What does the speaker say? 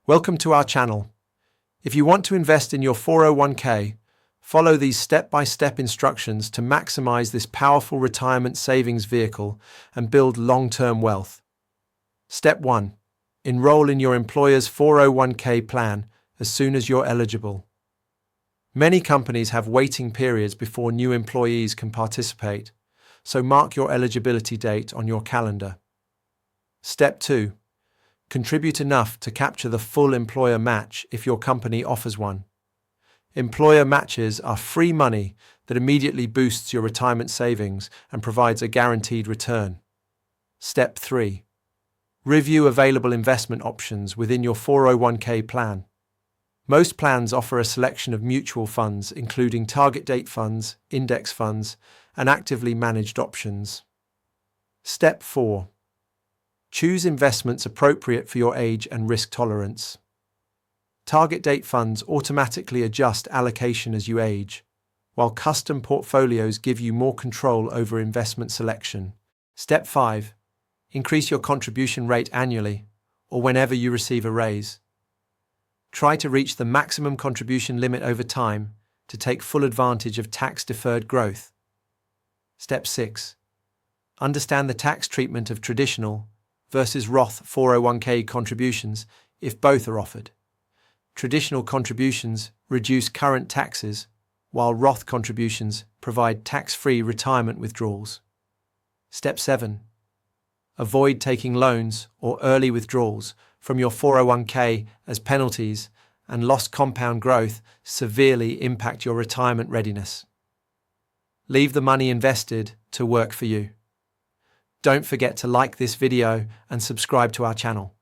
Welcome to our channel. If you want to invest in your 401k, follow these step-by-step instructions to maximize this powerful retirement savings vehicle and build long-term wealth. Step 1. Enroll in your employer's 401k plan as soon as you're eligible. Many companies have waiting periods before new employees can participate, so mark your eligibility date on your calendar. Step 2. Contribute enough to capture the full employer match if your company offers one. Employer matches are free money that immediately boosts your retirement savings and provides a guaranteed return. Step 3. Review available investment options within your 401k plan. Most plans offer a selection of mutual funds, including target date funds, index funds, and actively managed options. Step 4. Choose investments appropriate for your age and risk tolerance. Target date funds automatically adjust allocation as you age, while custom portfolios give you more control over investment selection. Step 5. Increase your contribution rate annually or whenever you receive a raise. Try to reach the maximum contribution limit over time to take full advantage of tax-deferred growth. Step 6. Understand the tax treatment of traditional versus Roth 401k contributions if both are offered. Traditional contributions reduce current taxes, while Roth contributions provide tax-free retirement withdrawals. Step 7. Avoid taking loans or early withdrawals from your 401k as penalties and lost compound growth severely impact your retirement readiness. Leave the money invested to work for you. Don't forget to like this video and subscribe to our channel.